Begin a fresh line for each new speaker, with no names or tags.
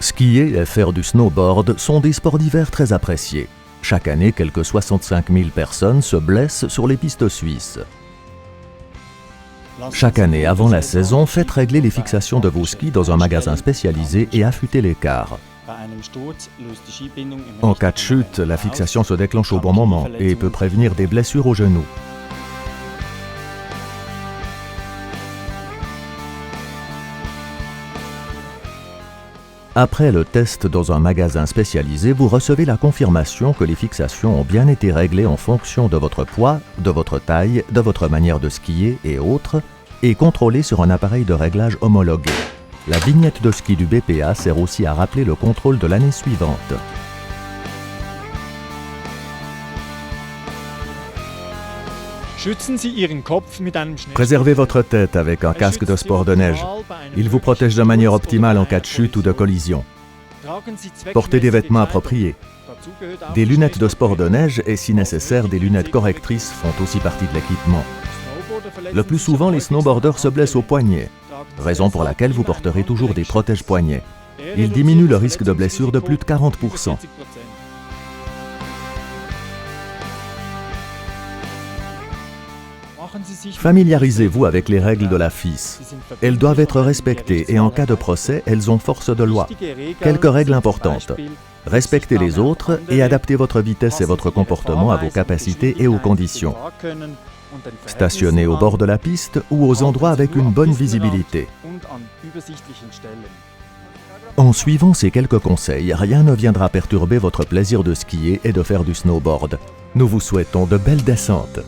Skier et faire du snowboard sont des sports d'hiver très appréciés. Chaque année, quelques 65 000 personnes se blessent sur les pistes suisses. Chaque année, avant la saison, faites régler les fixations de vos skis dans un magasin spécialisé et affûtez l'écart. En cas de chute, la fixation se déclenche au bon moment et peut prévenir des blessures aux genoux. Après le test dans un magasin spécialisé, vous recevez la confirmation que les fixations ont bien été réglées en fonction de votre poids, de votre taille, de votre manière de skier et autres, et contrôlées sur un appareil de réglage homologué. La vignette de ski du BPA sert aussi à rappeler le contrôle de l'année suivante. Préservez votre tête avec un casque de sport de neige. Il vous protège de manière optimale en cas de chute ou de collision. Portez des vêtements appropriés. Des lunettes de sport de neige et, si nécessaire, des lunettes correctrices font aussi partie de l'équipement. Le plus souvent, les snowboarders se blessent au poignet, raison pour laquelle vous porterez toujours des protège-poignets. Ils diminuent le risque de blessure de plus de 40%. Familiarisez-vous avec les règles de la FIS. Elles doivent être respectées et en cas de procès, elles ont force de loi. Quelques règles importantes. Respectez les autres et adaptez votre vitesse et votre comportement à vos capacités et aux conditions. Stationnez au bord de la piste ou aux endroits avec une bonne visibilité. En suivant ces quelques conseils, rien ne viendra perturber votre plaisir de skier et de faire du snowboard. Nous vous souhaitons de belles descentes.